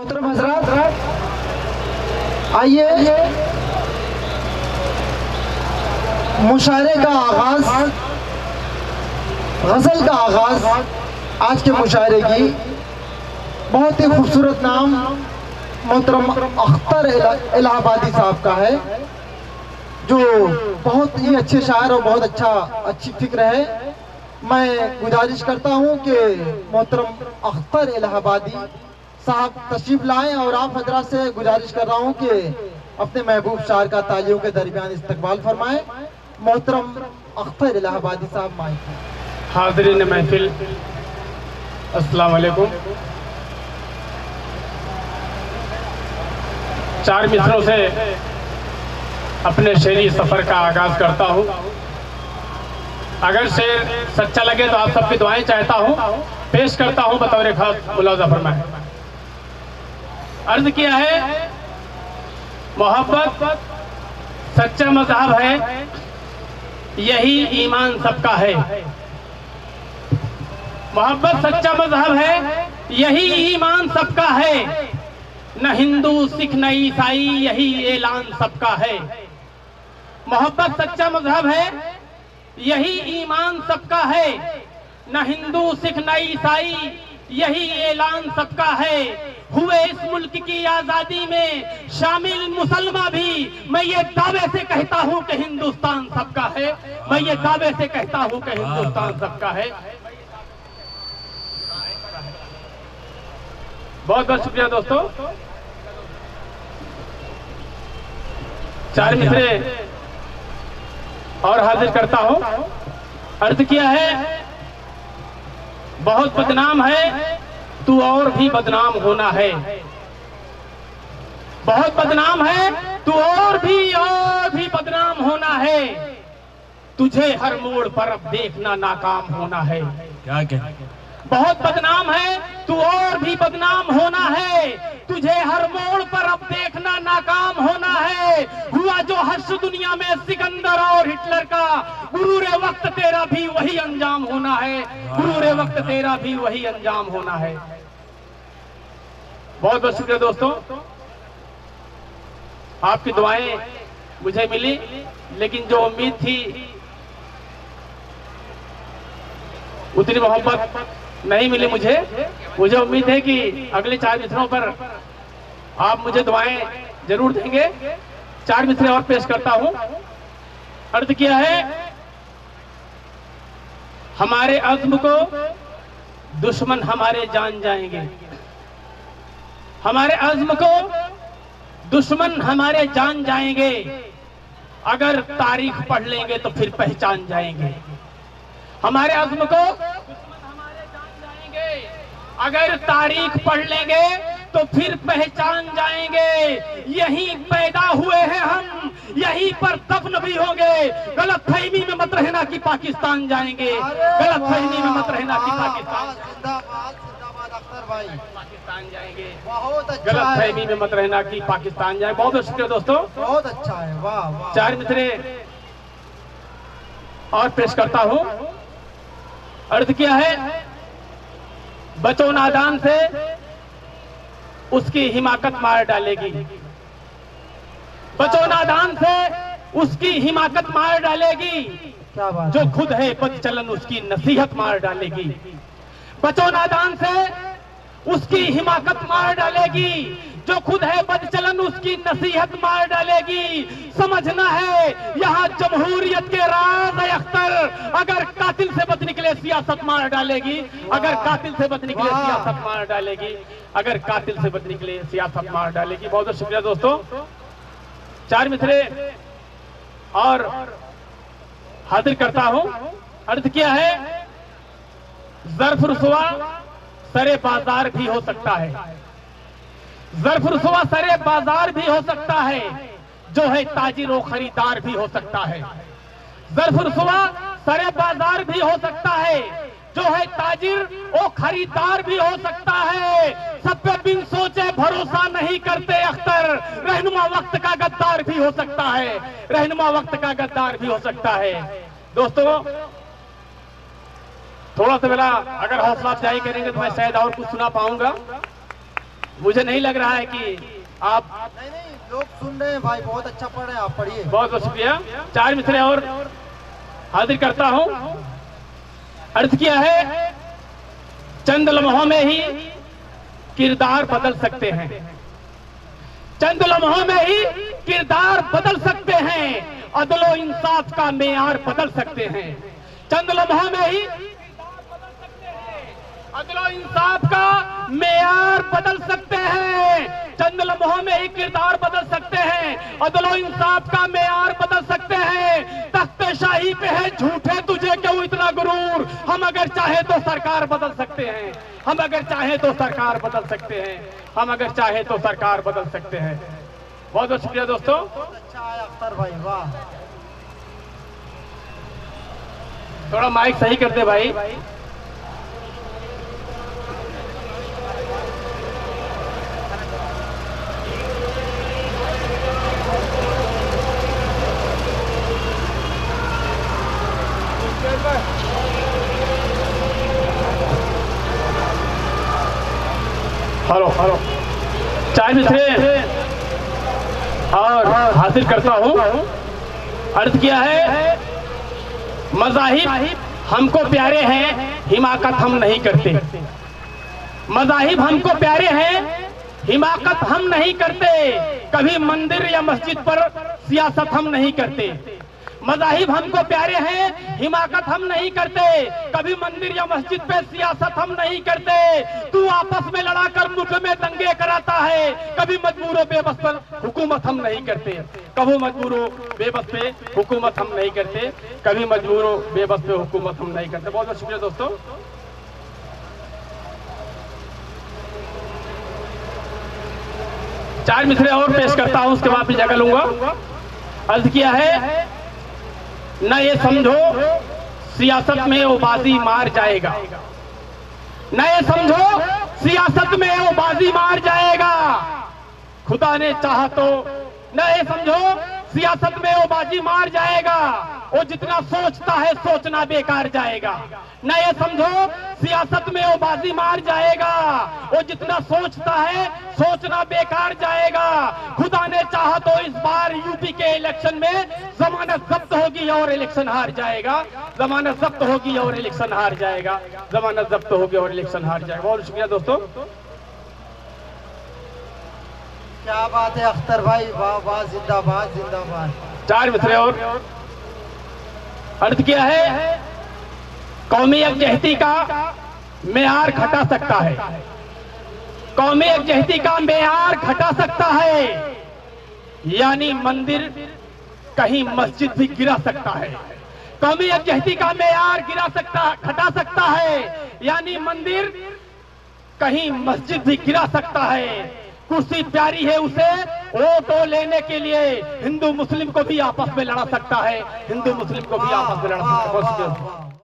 मोहतरम हजरात, आइए मुशायरे का आगाज, गज़ल का आगाज आज के मुशायरे की बहुत ही खूबसूरत नाम मोहतरम अख्तर इलाहाबादी साहब का है, जो बहुत ही अच्छे शायर और बहुत अच्छी फिक्र है। मैं गुजारिश करता हूं कि मोहतरम अख्तर इलाहाबादी साहब तशरीफ लाएं और आप हजरात से गुजारिश कर रहा हूं कि अपने महबूब शायर का तालियों के दरमियान इस्तकबाल फरमाएं। मोहतरम अख्तर इलाहाबादी साहब माइक। हाज़रीन महफिल, अस्सलाम वालेकुम। चार मिसरों से अपने शेरी सफ़र का आगाज़ करता हूँ। अगर शेर सच्चा लगे तो आप सबकी दुआएं चाहता हूँ, पेश करता हूँ बतौर खास मुलाज़ा फरमाएं। अर्ज किया है, मोहब्बत सच्चा मज़हब है, यही ईमान सबका है। मोहब्बत सच्चा मज़हब है, यही ईमान सबका है। न हिंदू सिख न ईसाई, यही ऐलान सबका है। मोहब्बत सच्चा मज़हब है, यही ईमान सबका है। न हिंदू सिख न ईसाई, यही ऐलान सबका है। हुए इस मुल्क की आजादी में शामिल मुसलमान भी, मैं ये दावे से कहता हूँ कि हिंदुस्तान सबका है। मैं ये दावे से कहता हूँ कि हिंदुस्तान सबका है। बहुत बहुत शुक्रिया दोस्तों। चार मिसरे और हाजिर करता हूँ। अर्ज किया है, बहुत बदनाम है तू और भी बदनाम होना है। बहुत बदनाम है तू और भी बदनाम होना है। तुझे हर मोड़ पर अब देखना नाकाम होना है। क्या बहुत बदनाम है तू और भी बदनाम होना है। तुझे हर मोड़ पर अब देखना नाकाम होना है। हुआ जो हश्र दुनिया में सिकंदर और हिटलर का, गुरूरे वक्त तेरा भी वही अंजाम होना है। गुरूरे वक्त तेरा भी वही अंजाम होना है। बहुत बहुत शुक्रिया दोस्तों, आपकी दुआएं मुझे मिली, लेकिन जो उम्मीद थी उतनी मोहब्बत नहीं मिली मुझे। मुझे उम्मीद है कि अगले चार मिसरों पर आप मुझे दुआएं जरूर देंगे। चार मिसरे और पेश करता हूं। अर्ज किया है, हमारे अज़्म को दुश्मन हमारे जान जाएंगे। हमारे अज़्म को दुश्मन हमारे जान जाएंगे। अगर तारीख पढ़ लेंगे तो फिर पहचान जाएंगे। हमारे अज़्म को दुश्मन हमारे जान जाएंगे। अगर तारीख पढ़ लेंगे तो फिर पहचान जाएंगे। यहीं पैदा हुए हैं हम, यहीं पर दफन भी होंगे। गलत फहमी में मत रहना कि पाकिस्तान जाएंगे। गलत फहमी में मत रहना कि पाकिस्तान जाएंगे। बहुत अच्छा, गलत फहमी में मत रहना कि पाकिस्तान जाए। बहुत बहुत शुक्रिया दोस्तों, बहुत अच्छा है। वाह वाह। चार मिसरे और पेश करता हूं। अर्ज किया है, बचो नादान से उसकी हिमाकत मार डालेगी। बचो नादान से उसकी हिमाकत मार डालेगी। क्या बात। जो खुद है बदचलन उसकी नसीहत मार डालेगी। बचो नादान से उसकी हिमाकत मार डालेगी। जो खुद है बदचलन उसकी नसीहत मार डालेगी। समझना है यहाँ जमहूरियत के राज है अख्तर। अगर कातिल से बच निकले सियासत मार डालेगी। अगर कातिल से बच निकले सियासत मार डालेगी। अगर कातिल से बच निकले सियासत मार डालेगी। बहुत बहुत शुक्रिया दोस्तों। चार मिसरे और हाजिर करता हूं। अर्ज किया है, ज़र्फ रुसवा सरे बाजार भी हो सकता है। ज़र्फ रुसवा सरे बाजार भी हो सकता है। जो है ताजिर और खरीदार भी हो सकता है। ज़र्फ रुसवा सरे बाजार भी हो सकता है। जो है ताजिर और खरीदार भी हो सकता है। सब पे बिन सोचे भरोसा नहीं करते अख्तर। रहनुमा वक्त का गद्दार भी हो सकता है। रहनुमा वक्त का गद्दार भी हो सकता है। दोस्तों, थोड़ा सा मेरा अगर हौसला अफजाई करेंगे तो मैं शायद और कुछ सुना पाऊंगा। मुझे नहीं लग रहा है कि आप नहीं नहीं, लोग सुन रहे हैं भाई, बहुत अच्छा पढ़ रहे हैं आप, पढ़िए। बहुत बहुत शुक्रिया। 4 मिसरे और हाजिर करता हूं। अर्थ किया है, चंद लम्हों में ही किरदार बदल सकते हैं, चंद लम्हों में ही किरदार बदल सकते हैं, अदलो इंसाफ का मेयार बदल सकते हैं। चंद लम्हों में ही अदलो इंसाफ का मेयार बदल सकते हैं, चंद लम्हों में ही किरदार बदल सकते हैं, अदलो इंसाफ का मेयार बदल सकते हैं। तख्ते शाही पे है झूठे तुझे क्यों इतना गुरूर, हम अगर चाहे तो सरकार बदल सकते हैं, हम अगर चाहे तो सरकार बदल सकते हैं, हम अगर चाहे तो सरकार बदल सकते हैं। बहुत बहुत शुक्रिया दोस्तों। बहुत अच्छा है अख्तर भाई, वाह। थोड़ा माइक सही कर दे भाई। हेलो हेलो, 4 मिसरे और हासिल करता हूं। अर्थ किया है, मज़ाहिब हमको प्यारे हैं, हिमाकत हम नहीं करते। मज़ाहिब हमको प्यारे हैं, हिमाकत हम नहीं करते, कभी मंदिर या मस्जिद पर सियासत हम नहीं करते। मज़ाहिब हमको प्यारे हैं, हिमाकत हम नहीं करते, कभी मंदिर या मस्जिद पे सियासत हम नहीं करते। तू आपस में लड़ाकर मुल्क में दंगे कराता है, कभी मजबूरों बेबस पर हुकूमत हम नहीं करते, कभी मजबूरों बेबस पे हुकूमत हम नहीं करते, कभी मजबूरों बेबस पे हुकूमत हम नहीं करते। बहुत बहुत शुक्रिया दोस्तों। चार मिसरे और पेश करता हूं, उसके बाद भी जगह लूंगा। अर्ज किया है, न ये समझो सियासत में वो बाजी मार जाएगा, न ये समझो सियासत में वो बाजी मार जाएगा, खुदा ने चाहा तो। न ये समझो सियासत में वो बाजी मार जाएगा, वो जितना सोचता है सोचना बेकार जाएगा। न ये समझो सियासत में वो बाजी मार जाएगा, वो जितना सोचता है सोचना बेकार जाएगा। खुदा ने चाहा तो इस बार यूपी के इलेक्शन में जमानत जब्त होगी और इलेक्शन हार जाएगा, जमानत जब्त होगी और इलेक्शन हार जाएगा, जमानत जब्त होगी और इलेक्शन हार जाएगा। बहुत शुक्रिया दोस्तों। क्या बात है अख्तर भाई, वाह वाह, जिंदाबाद जिंदाबाद। 4 मिसरे और अर्थ किया है, कौमी यकजहती का मेयार घटा सकता है, कौमी यकजहती का मेयार घटा सकता है, यानी मंदिर कहीं मस्जिद भी गिरा सकता है। कौमी यकजहती का मेयार घटा सकता है, यानी मंदिर कहीं मस्जिद भी गिरा सकता है। कुर्सी प्यारी है उसे, वोटों लेने के लिए हिंदू मुस्लिम को भी आपस में लड़ा सकता है, हिंदू मुस्लिम को भी आपस में लड़ा सकता है।